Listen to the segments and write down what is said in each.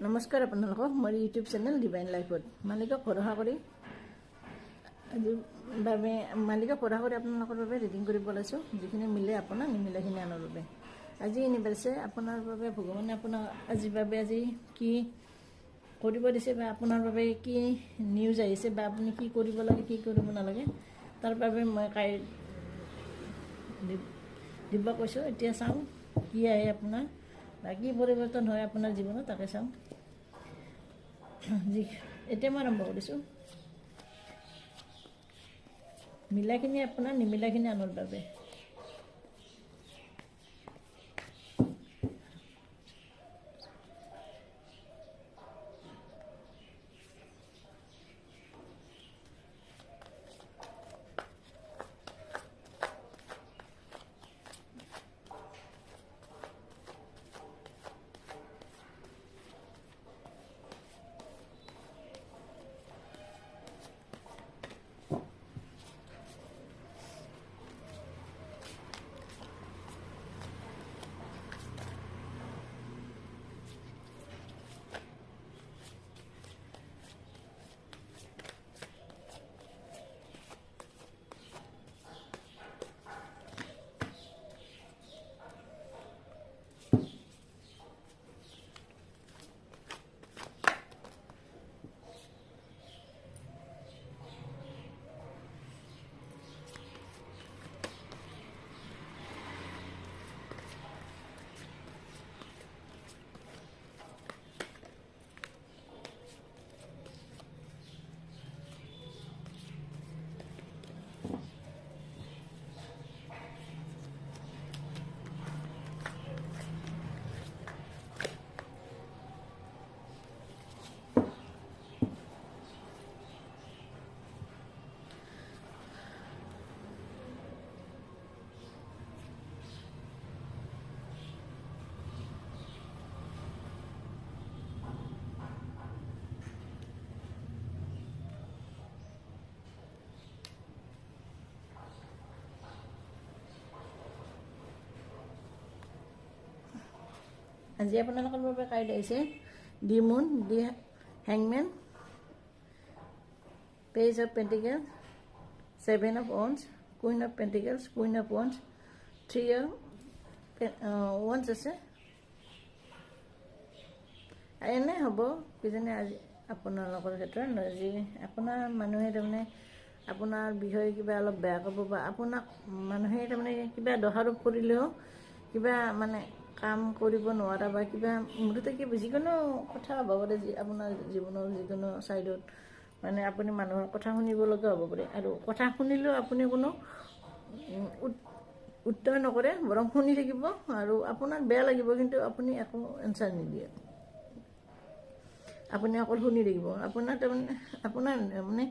নমস্কাৰ আপোনালোকক মোৰ ইউটিউব চেনেল ডিভাইন লাইফত মালিকক ভৰসা কৰি আজি বাবে মালিকক ভৰসা কৰি আপোনালোকৰ বাবে ৰিডিং কৰিব লৈছোঁ যিখিনি মিলে আপোনাৰ নিমিলেখিনি আনৰ বাবে আজি ইউনিভাৰ্ছে আপোনাৰ বাবে ভগৱানে আপোনাক আজিৰ বাবে আজি কি কৰিব দিছে বা আপোনাৰ বাবে কি নিউজ আহিছে বা আপুনি কি কৰিব লাগে কি কৰিব নালাগে তাৰ বাবে মই দিব কৈছোঁ। এতিয়া চাওঁ কি আহে আপোনাৰ বা কি পৰিৱৰ্তন হয় আপোনাৰ জীৱনত তাকে চাওঁ। এতিয়া মই আৰম্ভ কৰিছোঁ। মিলাখিনি আপোনাৰ নিমিলাখিনি আনৰ বাবে। আজি আপোনালোকৰ বাবে কাৰ্ড আহিছে দি মুন, দি হেংমেন, page of pentacles, 7 of wands, queen of pentacles, queen of wands, 3 of wands আছে। এনে হ'ব কিজানি আজি আপোনালোকৰ ক্ষেত্ৰত আজি আপোনাৰ মানুহে তাৰমানে আপোনাৰ বিষয়ে কিবা অলপ বেয়া ক'ব বা আপোনাক মানুহে তাৰমানে কিবা দোষাৰোপ কৰিলেও কিবা মানে কাম কৰিব নোৱাৰা বা কিবা মুঠতে কিবা যিকোনো কথা হ'ব পাৰে আপোনাৰ জীৱনৰ যিকোনো ছাইডত মানে আপুনি মানুহৰ কথা শুনিব লগা হ'ব পাৰে আৰু কথা শুনিলেও আপুনি কোনো উত্তৰ নকৰে বৰং শুনি থাকিব আৰু আপোনাৰ বেয়া লাগিব কিন্তু আপুনি একো এনচাৰ নিদিয়ে, আপুনি অকল শুনি থাকিব। আপোনাৰ তাৰমানে আপোনাৰ মানে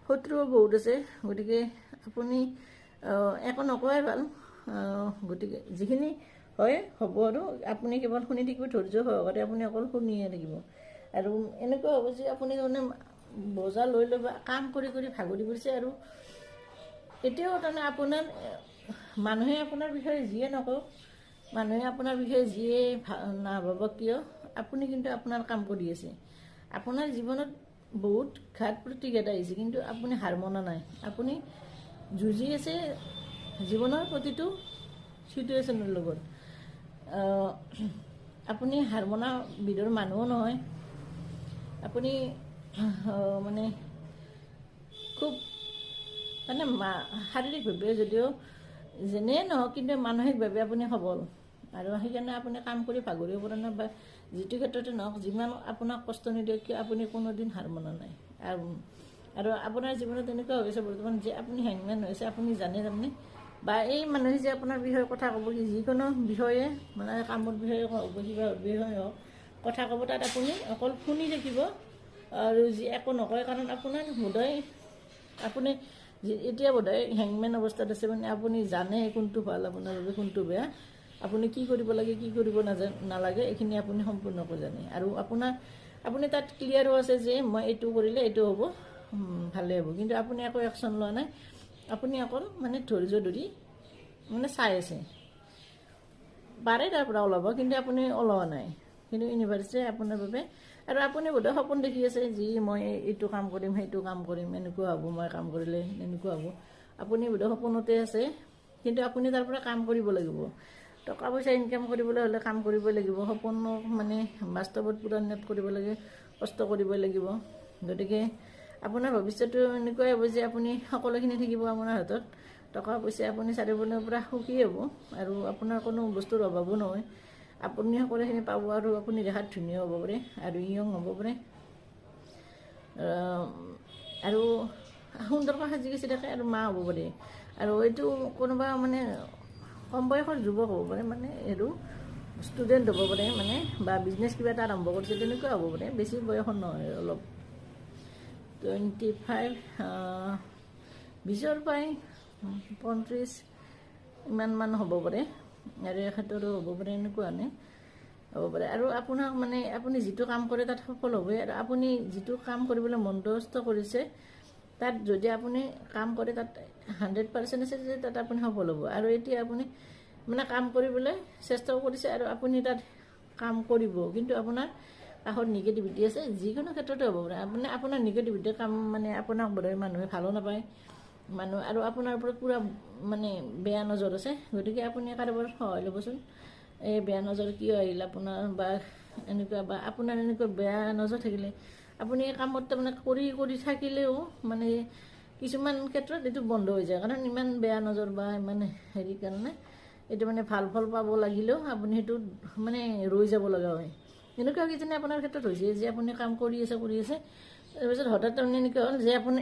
শত্ৰুও বহুত আছে গতিকে আপুনি একো নকোৱাই ভাল। গতিকে যিখিনি হয় হ'ব আৰু আপুনি কেৱল শুনি থাকিব ধৈৰ্য সহকাৰে আপুনি অকল শুনিয়ে থাকিব আৰু এনেকুৱা হ'ব যে আপুনি তাৰমানে বজা লৈ লৈ বা কাম কৰি কৰি ভাগৰি পৰিছে আৰু এতিয়াও তাৰমানে আপোনাৰ মানুহে আপোনাৰ বিষয়ে যিয়ে নকওক মানুহে আপোনাৰ বিষয়ে যিয়ে নাভাবক কিয় আপুনি কিন্তু আপোনাৰ কাম কৰি আছে। আপোনাৰ জীৱনত বহুত ঘাত প্ৰতিঘাত আহিছে কিন্তু আপুনি হাৰ মনা নাই, আপুনি যুঁজি আছে জীৱনৰ প্ৰতিটো চিটুৱেশ্যনৰ লগত। আপুনি হাৰ মনা বিধৰ মানুহো নহয়, আপুনি মানে খুব মানে শাৰীৰিকভাৱে যদিও যেনে নহওক কিন্তু মানসিকভাৱে আপুনি সবল আৰু সেইকাৰণে আপুনি কাম কৰি ভাগৰিব পৰা নাই বা যিটো ক্ষেত্ৰতে নহওক যিমান আপোনাক কষ্ট নিদিয়ক কিয় আপুনি কোনোদিন হাৰ মনা নাই। আৰু আপোনাৰ জীৱনত এনেকুৱা হৈছে বৰ্তমান যে আপুনি হেংমেন হৈছে, আপুনি জানে তাৰমানে বা এই মানুহে যে আপোনাৰ বিষয়ে কথা ক'ব কি যিকোনো বিষয়ে মানে কামৰ বিষয়ে হওক বা কিবা বিষয়ে হওক কথা ক'ব তাত আপুনি অকল শুনি থাকিব আৰু যি একো নকয় কাৰণ আপোনাৰ বোধহয় আপুনি এতিয়া বোধহয় হেংমেন অৱস্থাত আছে মানে আপুনি জানে কোনটো ভাল আপোনাৰ বাবে কোনটো বেয়া, আপুনি কি কৰিব লাগে কি কৰিব নালাগে এইখিনি আপুনি সম্পূৰ্ণকৈ জানে আৰু আপুনি তাত ক্লিয়াৰো আছে যে মই এইটো কৰিলে এইটো হ'ব ভালে হ'ব কিন্তু আপুনি একো একশ্যন লোৱা নাই, আপুনি অকল মানে ধৈৰ্য ধৰি মানে চাই আছে পাৰে তাৰ পৰা ওলাব কিন্তু আপুনি ওলোৱা নাই কিন্তু ইউনিভাৰ্চিটি আপোনাৰ বাবে আৰু আপুনি বোধহয় সপোন দেখি আছে যি মই এইটো কাম কৰিম সেইটো কাম কৰিম এনেকুৱা হ'ব মই কাম কৰিলে এনেকুৱা হ'ব আপুনি বোধহয় সপোনতে আছে কিন্তু আপুনি তাৰ পৰা কাম কৰিব লাগিব টকা পইচা ইনকাম কৰিবলৈ হ'লে কাম কৰিব লাগিব সপোন মানে বাস্তৱত পূৰণত কৰিব লাগে কষ্ট কৰিব লাগিব গতিকে আপোনাৰ ভৱিষ্যতটো এনেকুৱাই হ'ব যে আপুনি সকলোখিনি থাকিব আপোনাৰ হাতত টকা পইচা আপুনি চাৰিওপিনৰ পৰা সুখী হ'ব আৰু আপোনাৰ কোনো বস্তুৰ অভাৱো নহয় আপুনি সকলোখিনি পাব আৰু আপুনি দেখাত ধুনীয়া হ'ব পাৰে আৰু ইয়ং হ'ব পাৰে আৰু সুন্দৰকৈ সাজি কাচি থাকে আৰু মা হ'ব পাৰে আৰু এইটো কোনোবা মানে কম বয়সৰ যুৱক হ'ব পাৰে মানে আৰু ষ্টুডেণ্ট হ'ব পাৰে মানে বা বিজনেছ কিবা এটা আৰম্ভ কৰিছে তেনেকুৱা হ'ব পাৰে বেছি বয়সৰ নহয় অলপ 25 20ৰ পৰাই 35 ইমান হ'ব পাৰে আৰু এখেতৰো হ'ব পাৰে এনেকুৱা নে হ'ব পাৰে আৰু আপোনাক মানে আপুনি যিটো কাম কৰে তাত সফল হ'বই আৰু আপুনি যিটো কাম কৰিবলৈ মনস্থ কৰিছে তাত যদি আপুনি কাম কৰে তাত 100% আছে যে তাত আপুনি সফল হ'ব আৰু এতিয়া আপুনি মানে কাম কৰিবলৈ চেষ্টা কৰিছে আৰু আপুনি তাত কাম কৰিব কিন্তু আপোনাৰ কাষত নিগেটিভিটি আছে যিকোনো ক্ষেত্ৰতে হ'ব পাৰে আপুনি আপোনাৰ নিগেটিভিটি কাম মানে আপোনাক বোধহয় মানুহে ভালো নাপায় মানুহ আৰু আপোনাৰ ওপৰত পুৰা মানে বেয়া নজৰ আছে গতিকে আপুনি কাৰোবাৰ সহায় ল'বচোন এই বেয়া নজৰ কিয় আহিল আপোনাৰ বা এনেকুৱা বা আপোনাৰ এনেকুৱা বেয়া নজৰ থাকিলে আপুনি এই কামত তাৰমানে কৰি থাকিলেও মানে কিছুমান ক্ষেত্ৰত এইটো বন্ধ হৈ যায় কাৰণ ইমান বেয়া নজৰ বা ইমান হেৰি কাৰণে এইটো মানে ভাল ফল পাব লাগিলেও আপুনি সেইটো মানে ৰৈ যাব লগা হয় এনেকুৱা কিজানি আপোনাৰ ক্ষেত্ৰত হৈছে যে আপুনি কাম কৰি আছে তাৰপিছত হঠাৎ তাৰমানে এনেকুৱা হ'ল যে আপুনি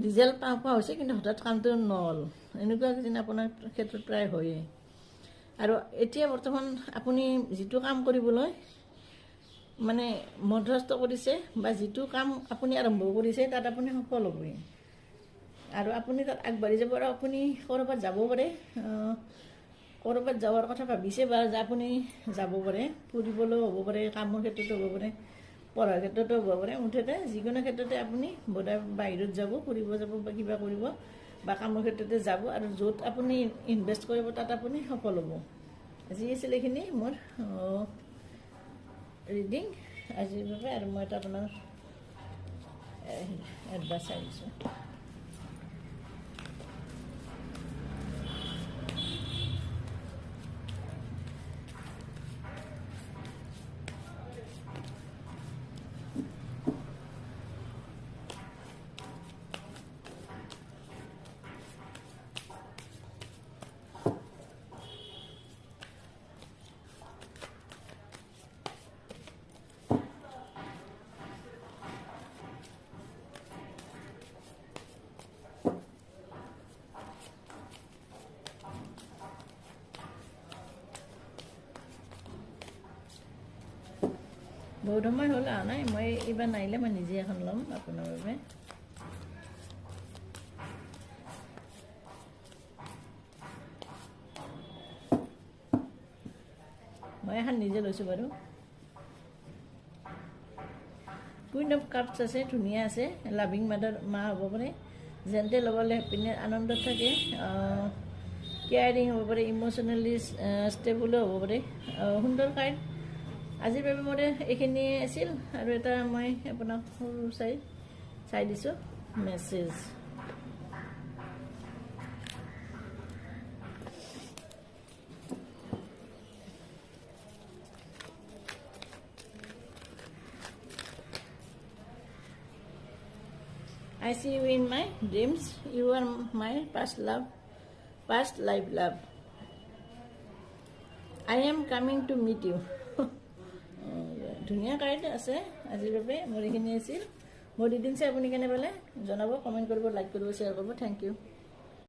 ৰিজাল্ট পোৱা হৈছে কিন্তু হঠাৎ কামটো নহ'ল এনেকুৱা কিজানি আপোনাৰ ক্ষেত্ৰত প্ৰায় হয়েই আৰু এতিয়া বৰ্তমান আপুনি যিটো কাম কৰিবলৈ মানে মধ্যস্থ কৰিছে বা যিটো কাম আপুনি আৰম্ভ কৰিছে তাত আপুনি সফল হ'বই আৰু আপুনি তাত আগবাঢ়ি যাব আৰু আপুনি ক'ৰবাত যাব পাৰে ক'ৰবাত যাৱাৰ কথা ভাবিছে বা আপুনি যাব পাৰে ফুৰিবলৈও হ'ব পাৰে কামৰ ক্ষেত্ৰতো হ'ব পাৰে পঢ়াৰ ক্ষেত্ৰতো হ'ব পাৰে মুঠতে যিকোনো ক্ষেত্ৰতে আপুনি বোধহয় বাহিৰত যাব ফুৰিব যাব বা কিবা কৰিব বা কামৰ ক্ষেত্ৰতে যাব আৰু য'ত আপুনি ইনভেষ্ট কৰিব তাত আপুনি সফল হ'ব আজি আছিল এইখিনি মোৰ ৰিডিং আজিৰ বাবে আৰু মই এটা আপোনাৰ এডভাইচ আহিছোঁ বহুত সময় হ'ল অহা নাই মই এইবাৰ নাহিলে মই নিজে এখন ল'ম আপোনাৰ বাবে মই এখন নিজে লৈছোঁ বাৰু কুইন অফ কাপছ আছে ধুনীয়া আছে লাভিং মাদাৰ মা হ'ব পাৰে জেণ্টেল হ'ব পাৰে হেপিনেছ আনন্দত থাকে কেয়াৰিং হ'ব পাৰে ইম'চনেলি ষ্টেবলো হ'ব পাৰে সুন্দৰ কাৰ্ড আজিৰ বাবে মোৰ এইখিনি আছিল আৰু এটা মই আপোনাক সৰু চাই দিছোঁ message I see you in my dreams. You are my past life love. I am coming to meet you. ধুনীয়া কাৰ্ড আছে আজিৰ বাবে মোৰ এইখিনি আছিল মোৰ ৰিডিং চাই আপুনি কেনে পালে জনাব কমেণ্ট কৰিব লাইক কৰিব শ্বেয়াৰ কৰিব থেংক ইউ